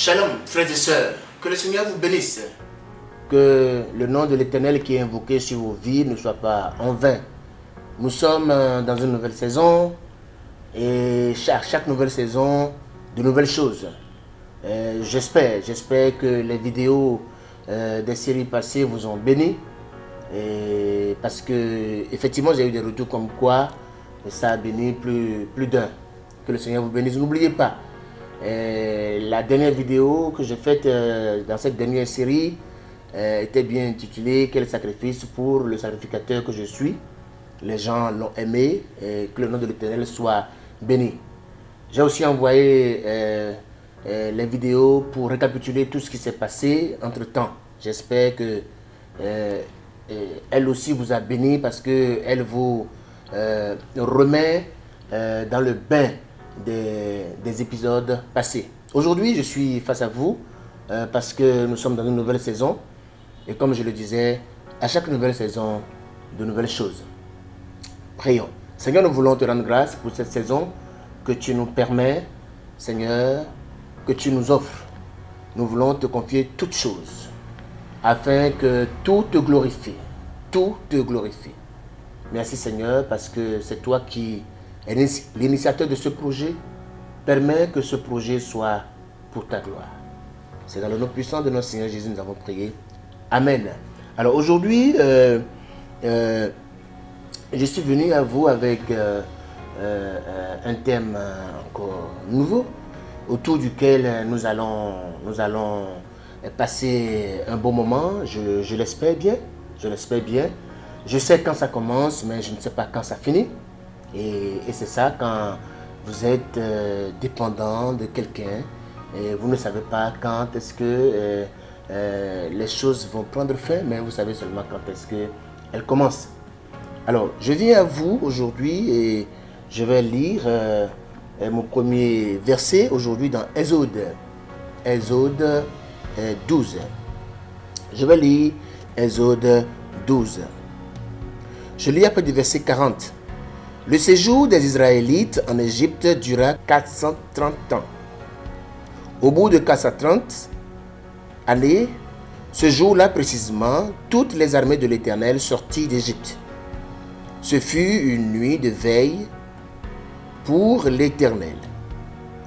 Shalom, frères et sœurs, que le Seigneur vous bénisse. Que le nom de l'Éternel qui est invoqué sur vos vies ne soit pas en vain. Nous sommes dans une nouvelle saison et chaque nouvelle saison, de nouvelles choses. J'espère que les vidéos des séries passées vous ont béni. Parce que effectivement j'ai eu des retours comme quoi ça a béni plus d'un. Que le Seigneur vous bénisse. N'oubliez pas, la dernière vidéo que j'ai faite dans cette dernière série était bien intitulée « Quel sacrifice pour le sacrificateur que je suis ?» Les gens l'ont aimé et que le nom de l'Éternel soit béni. J'ai aussi envoyé les vidéos pour récapituler tout ce qui s'est passé entre temps. J'espère que elle aussi vous a béni parce qu'elle vous remet dans le bain des épisodes passés. Aujourd'hui, je suis face à vous parce que nous sommes dans une nouvelle saison et comme je le disais, à chaque nouvelle saison, de nouvelles choses. Prions. Seigneur, nous voulons te rendre grâce pour cette saison que tu nous permets, Seigneur, que tu nous offres. Nous voulons te confier toutes choses afin que tout te glorifie. Tout te glorifie. Merci Seigneur parce que c'est toi qui es l'initiateur de ce projet. Permets que ce projet soit pour ta gloire. C'est dans le nom puissant de notre Seigneur Jésus que nous avons prié. Amen. Alors aujourd'hui, je suis venu à vous avec un thème encore nouveau autour duquel nous allons passer un bon moment. Je l'espère bien. Je l'espère bien. Je sais quand ça commence, mais je ne sais pas quand ça finit. Et c'est ça, quand vous êtes dépendant de quelqu'un, et vous ne savez pas quand est-ce que les choses vont prendre fin, mais vous savez seulement quand est-ce qu'elles commencent. Alors, je viens à vous aujourd'hui et je vais lire mon premier verset aujourd'hui dans Exode 12. Je vais lire Exode 12. Je lis après du verset 40. Le séjour des Israélites en Égypte dura 430 ans. Au bout de 430 années, ce jour-là précisément, toutes les armées de l'Éternel sortirent d'Égypte. Ce fut une nuit de veille pour l'Éternel,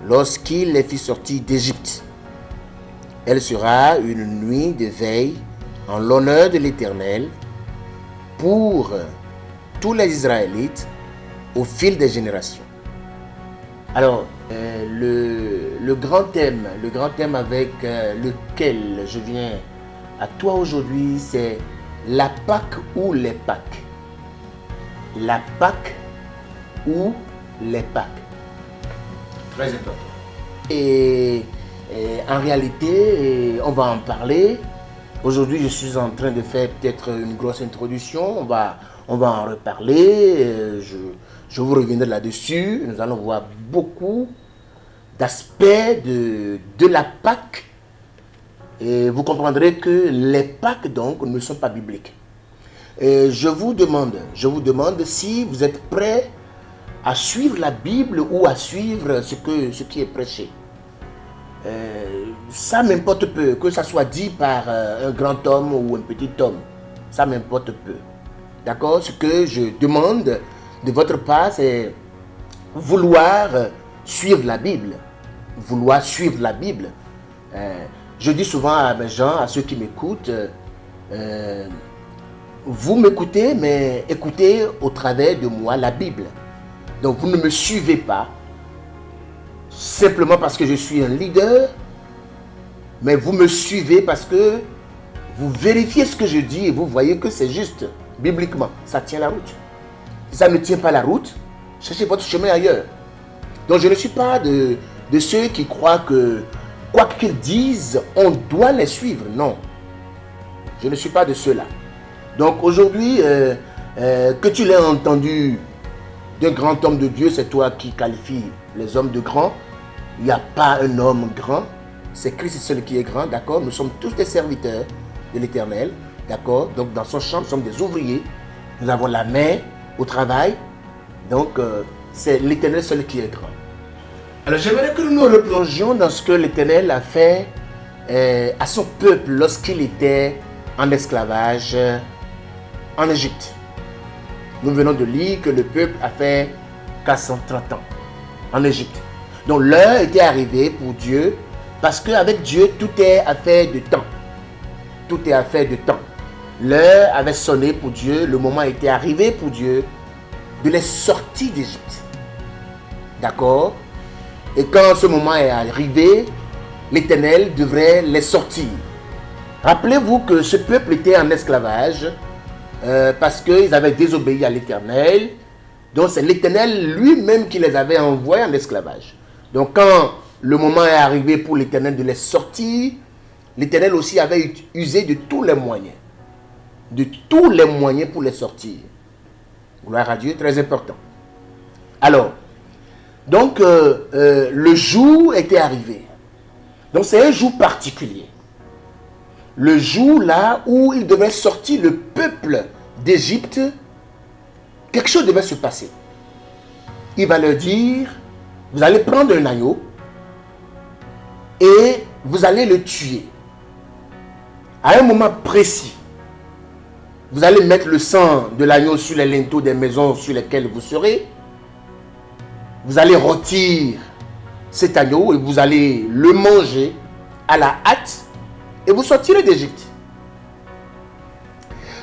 lorsqu'il les fit sortir d'Égypte. Elle sera une nuit de veille en l'honneur de l'Éternel pour tous les Israélites au fil des générations. Alors, le grand thème avec lequel je viens à toi aujourd'hui, c'est la Pâque ou les Pâques. La Pâque ou les Pâques. Très important. Et en réalité, on va en parler. Aujourd'hui, je suis en train de faire peut-être une grosse introduction. On va en reparler. Je vous reviendrai là-dessus. Nous allons voir beaucoup d'aspects de la Pâque. Et vous comprendrez que les Pâques, donc, ne sont pas bibliques. Et je vous demande si vous êtes prêts à suivre la Bible ou à suivre ce qui est prêché. Ça m'importe peu, que ça soit dit par un grand homme ou un petit homme. Ça m'importe peu. D'accord? Ce que je demande de votre part, c'est vouloir suivre la Bible. Vouloir suivre la Bible. Je dis souvent à mes gens, à ceux qui m'écoutent, vous m'écoutez, mais écoutez au travers de moi la Bible. Donc vous ne me suivez pas simplement parce que je suis un leader, mais vous me suivez parce que vous vérifiez ce que je dis et vous voyez que c'est juste, bibliquement, ça tient la route. Si ça ne tient pas la route, cherchez votre chemin ailleurs. Donc je ne suis pas de ceux qui croient que, quoi qu'ils disent, on doit les suivre. Non, je ne suis pas de ceux-là. Donc aujourd'hui, que tu l'aies entendu d'un grand homme de Dieu, c'est toi qui qualifies les hommes de grands. Il n'y a pas un homme grand, c'est Christ seul qui est grand, d'accord? Nous sommes tous des serviteurs de l'Éternel, d'accord? Donc dans son champ, nous sommes des ouvriers, nous avons la main au travail, donc c'est l'Éternel seul qui est grand. Alors j'aimerais que nous nous replongions dans ce que l'Éternel a fait à son peuple lorsqu'il était en esclavage en Égypte. Nous venons de lire que le peuple a fait 430 ans en Égypte. Donc l'heure était arrivée pour Dieu, parce qu'avec Dieu, tout est affaire de temps. Tout est affaire de temps. L'heure avait sonné pour Dieu, le moment était arrivé pour Dieu de les sortir d'Égypte. D'accord? Et quand ce moment est arrivé, l'Éternel devrait les sortir. Rappelez-vous que ce peuple était en esclavage parce qu'ils avaient désobéi à l'Éternel. Donc c'est l'Éternel lui-même qui les avait envoyés en esclavage. Donc quand le moment est arrivé pour l'Éternel de les sortir, l'Éternel aussi avait usé de tous les moyens. De tous les moyens pour les sortir. Gloire à Dieu, très important. Alors, donc le jour était arrivé. Donc c'est un jour particulier. Le jour là où il devait sortir le peuple d'Égypte, quelque chose devait se passer. Il va leur dire, vous allez prendre un agneau et vous allez le tuer. À un moment précis, vous allez mettre le sang de l'agneau sur les linteaux des maisons sur lesquelles vous serez. Vous allez rôtir cet agneau et vous allez le manger à la hâte et vous sortirez d'Égypte.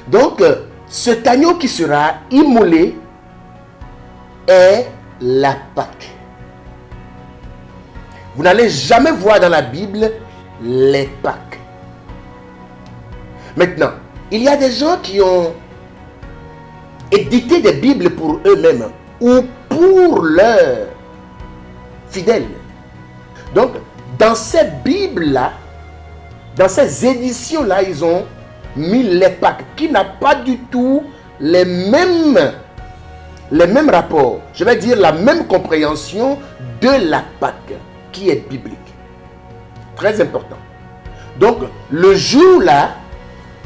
Donc, cet agneau qui sera immolé est la Pâque. Vous n'allez jamais voir dans la Bible les Pâques. Maintenant, il y a des gens qui ont édité des Bibles pour eux-mêmes ou pour leurs fidèles. Donc, dans ces Bibles-là, dans ces éditions-là, ils ont mis les Pâques qui n'a pas du tout les mêmes rapports. Je vais dire la même compréhension de la Pâque qui est biblique. Très important. Donc, le jour-là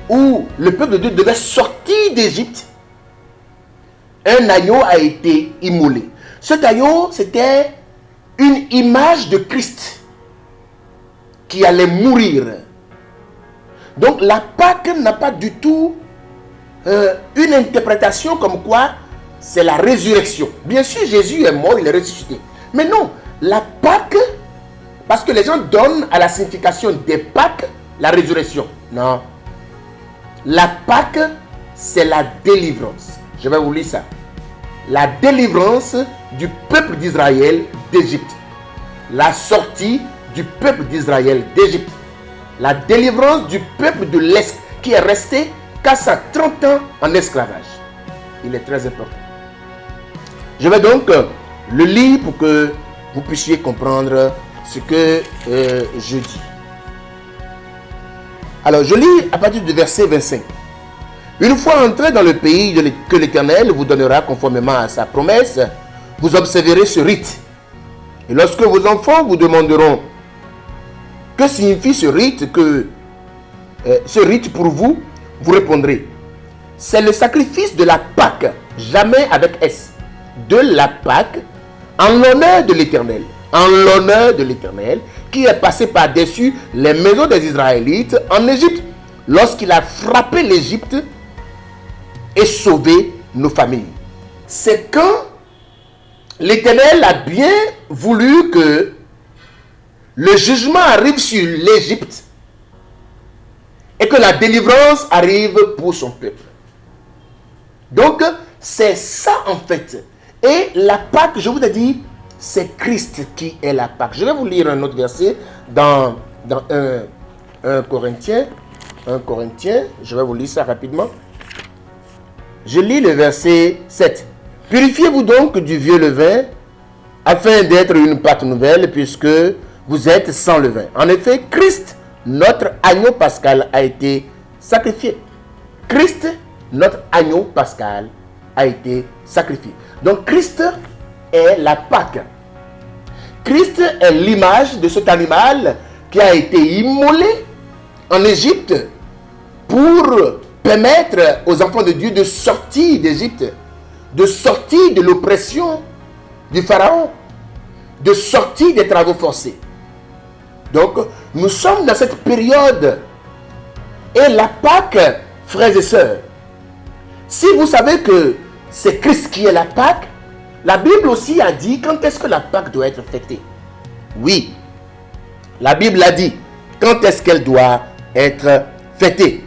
où le peuple de Dieu devait sortir d'Égypte, un agneau a été immolé. Cet agneau, c'était une image de Christ qui allait mourir. Donc la Pâque n'a pas du tout une interprétation comme quoi c'est la résurrection. Bien sûr, Jésus est mort, il est ressuscité. Mais non, la Pâque, parce que les gens donnent à la signification des Pâques la résurrection. Non. La Pâque, c'est la délivrance. Je vais vous lire ça. La délivrance du peuple d'Israël d'Égypte. La sortie du peuple d'Israël d'Égypte. La délivrance du peuple de l'Est qui est resté 430 ans en esclavage. Il est très important. Je vais donc le lire pour que vous puissiez comprendre ce que je dis. Alors, je lis à partir du verset 25. Une fois entré dans le pays que l'Éternel vous donnera conformément à sa promesse, vous observerez ce rite. Et lorsque vos enfants vous demanderont que signifie ce rite pour vous, vous répondrez, c'est le sacrifice de la Pâque, jamais avec S, de la Pâque, en l'honneur de l'Éternel. En l'honneur de l'Éternel, qui est passé par-dessus les maisons des Israélites en Égypte, lorsqu'il a frappé l'Égypte et sauvé nos familles. C'est quand l'Éternel a bien voulu que le jugement arrive sur l'Égypte et que la délivrance arrive pour son peuple. Donc, c'est ça en fait. Et la Pâque, je vous ai dit, c'est Christ qui est la Pâque. Je vais vous lire un autre verset dans 1 Corinthiens. 1 Corinthiens, je vais vous lire ça rapidement. Je lis le verset 7. Purifiez-vous donc du vieux levain, afin d'être une pâte nouvelle, puisque vous êtes sans levain. En effet, Christ, notre agneau pascal, a été sacrifié. Christ, notre agneau pascal, a été sacrifié. Donc Christ est la Pâque. Christ est l'image de cet animal qui a été immolé en Égypte pour permettre aux enfants de Dieu de sortir d'Égypte, de sortir de l'oppression du Pharaon. de sortie des travaux forcés. Donc, nous sommes dans cette période. Et la Pâque, frères et sœurs, si vous savez que c'est Christ qui est la Pâque, la Bible aussi a dit quand est-ce que la Pâque doit être fêtée. Oui, la Bible a dit quand est-ce qu'elle doit être fêtée.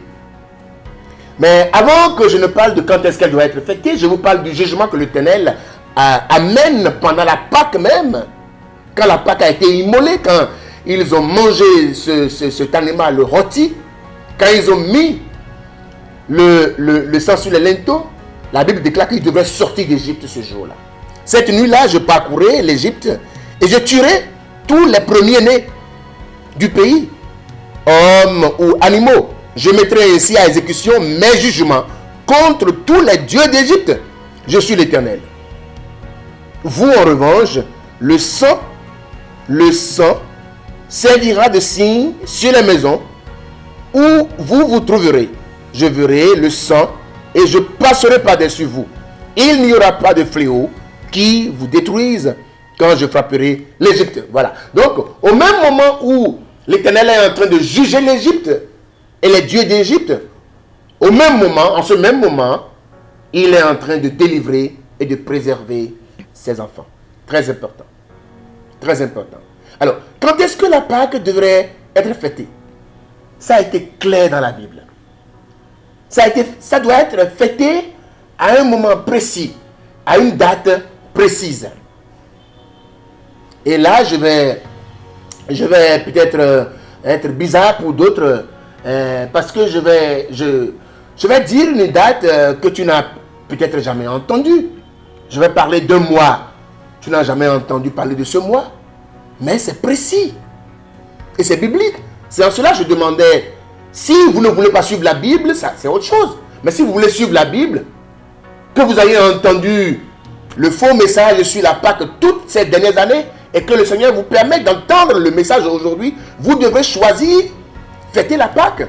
Mais avant que je ne parle de quand est-ce qu'elle doit être fêtée, je vous parle du jugement que l'Éternel amène pendant la Pâque même. Quand la Pâque a été immolée, quand ils ont mangé cet animal rôti, quand ils ont mis le sang sur les linteaux, la Bible déclare qu'ils devraient sortir d'Égypte ce jour-là. Cette nuit-là, je parcourais l'Égypte et je tuerai tous les premiers-nés du pays, hommes ou animaux. Je mettrai ainsi à exécution mes jugements contre tous les dieux d'Égypte. Je suis l'Éternel. Vous, en revanche, le sang servira de signe sur les maisons où vous vous trouverez. Je verrai le sang et je passerai par-dessus vous. Il n'y aura pas de fléau qui vous détruise quand je frapperai l'Égypte. Voilà. Donc, au même moment où l'Éternel est en train de juger l'Égypte et les dieux d'Égypte, au même moment, en ce même moment, il est en train de délivrer et de préserver ses enfants. Très important. Très important. Alors, quand est-ce que la Pâque devrait être fêtée? Ça a été clair dans la Bible. Ça doit être fêté à un moment précis, à une date précise. Et là, je vais peut-être être bizarre pour d'autres, parce que je vais dire une date que tu n'as peut-être jamais entendue. Je vais parler d'un mois. Tu n'as jamais entendu parler de ce mois, mais c'est précis. Et c'est biblique. C'est en cela que je demandais, si vous ne voulez pas suivre la Bible, ça c'est autre chose. Mais si vous voulez suivre la Bible, que vous ayez entendu le faux message sur la Pâque toutes ces dernières années, et que le Seigneur vous permette d'entendre le message aujourd'hui, vous devrez choisir fêter la Pâque.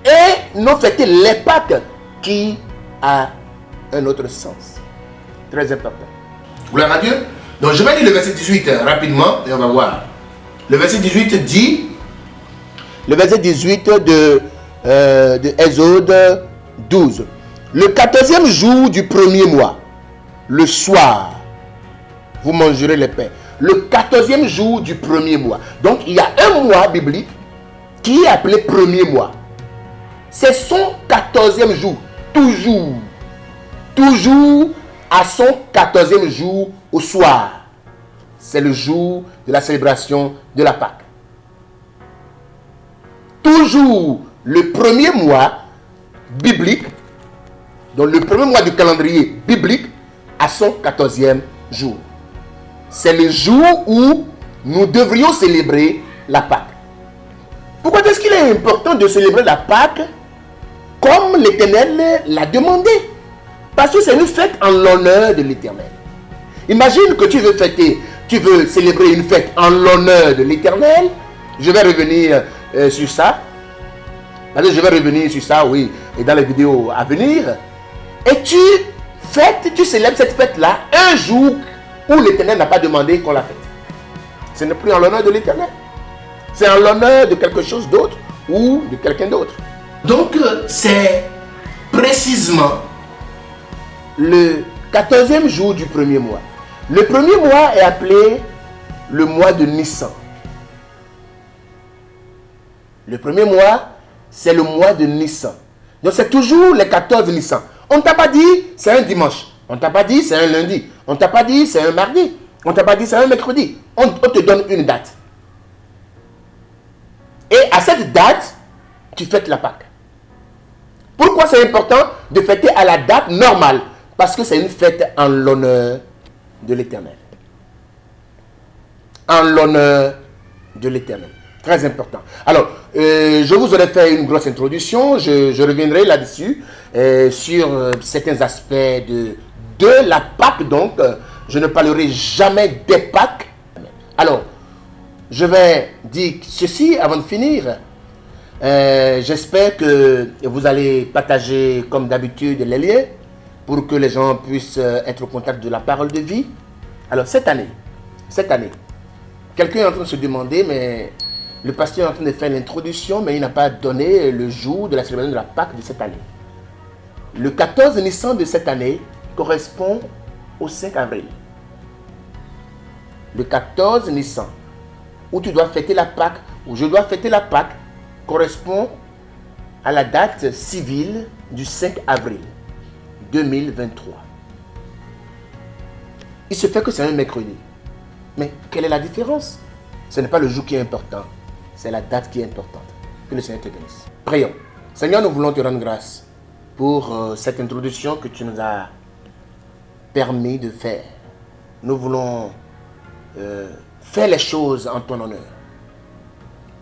Et non fêter les Pâques qui a un autre sens. Très important. Gloire à Dieu. Donc je vais lire le verset 18 rapidement et on va voir. Le verset 18 dit, le verset 18 de Exode 12. Le 14e jour du premier mois, le soir, vous mangerez les pains. Le 14e jour du premier mois. Donc il y a un mois biblique qui est appelé premier mois. C'est son 14e jour. Toujours. Toujours à son 14e jour au soir. C'est le jour de la célébration de la Pâque. Toujours le premier mois biblique, donc le premier mois du calendrier biblique, à son 14e jour. C'est le jour où nous devrions célébrer la Pâque. Pourquoi est-ce qu'il est important de célébrer la Pâque comme l'Éternel l'a demandé? Parce que c'est une fête en l'honneur de l'Éternel. Imagine que tu veux célébrer une fête en l'honneur de l'Éternel. Je vais revenir sur ça. Je vais revenir sur ça, oui, et dans les vidéos à venir. Et tu célèbres cette fête-là un jour où l'Éternel n'a pas demandé qu'on la fête. Ce n'est plus en l'honneur de l'Éternel. C'est en l'honneur de quelque chose d'autre ou de quelqu'un d'autre. Donc, c'est précisément le 14e jour du premier mois. Le premier mois est appelé le mois de Nissan. Le premier mois, c'est le mois de Nissan. Donc, c'est toujours les 14 Nissan. On ne t'a pas dit c'est un dimanche. On ne t'a pas dit c'est un lundi. On ne t'a pas dit c'est un mardi. On ne t'a pas dit c'est un mercredi. On te donne une date. Et à cette date, tu fêtes la Pâque. Pourquoi c'est important de fêter à la date normale? Parce que c'est une fête en l'honneur de l'Éternel. En l'honneur de l'Éternel. Très important. Alors, je vous aurais fait une grosse introduction. Je reviendrai là-dessus sur certains aspects de la Pâque. Donc, je ne parlerai jamais des Pâques. Alors, je vais dire ceci avant de finir. J'espère que vous allez partager comme d'habitude les liens pour que les gens puissent être au contact de la parole de vie. Alors cette année, cette année. Quelqu'un est en train de se demander, mais le pasteur est en train de faire l'introduction, mais il n'a pas donné le jour de la célébration de la Pâque de cette année. Le 14 Nissan de cette année correspond au 5 avril. Le 14 Nissan, où tu dois fêter la Pâque, où je dois fêter la Pâque, correspond à la date civile du 5 avril 2023. Il se fait que c'est un mercredi. Mais quelle est la différence? Ce n'est pas le jour qui est important, c'est la date qui est importante. Que le Seigneur te bénisse. Prions. Seigneur, nous voulons te rendre grâce pour cette introduction que tu nous as permis de faire. Nous voulons faire les choses en ton honneur.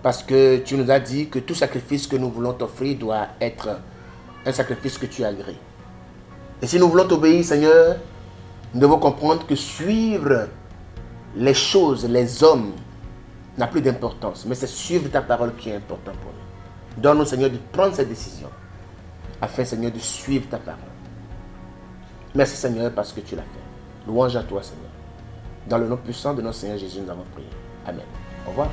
Parce que tu nous as dit que tout sacrifice que nous voulons t'offrir doit être un sacrifice que tu agrées. Et si nous voulons t'obéir, Seigneur, nous devons comprendre que suivre les choses, les hommes, n'a plus d'importance. Mais c'est suivre ta parole qui est important pour nous. Donne-nous, Seigneur, de prendre cette décision. Afin, Seigneur, de suivre ta parole. Merci, Seigneur, parce que tu l'as fait. Louange à toi, Seigneur. Dans le nom puissant de notre Seigneur Jésus, nous avons prié. Amen. Au revoir.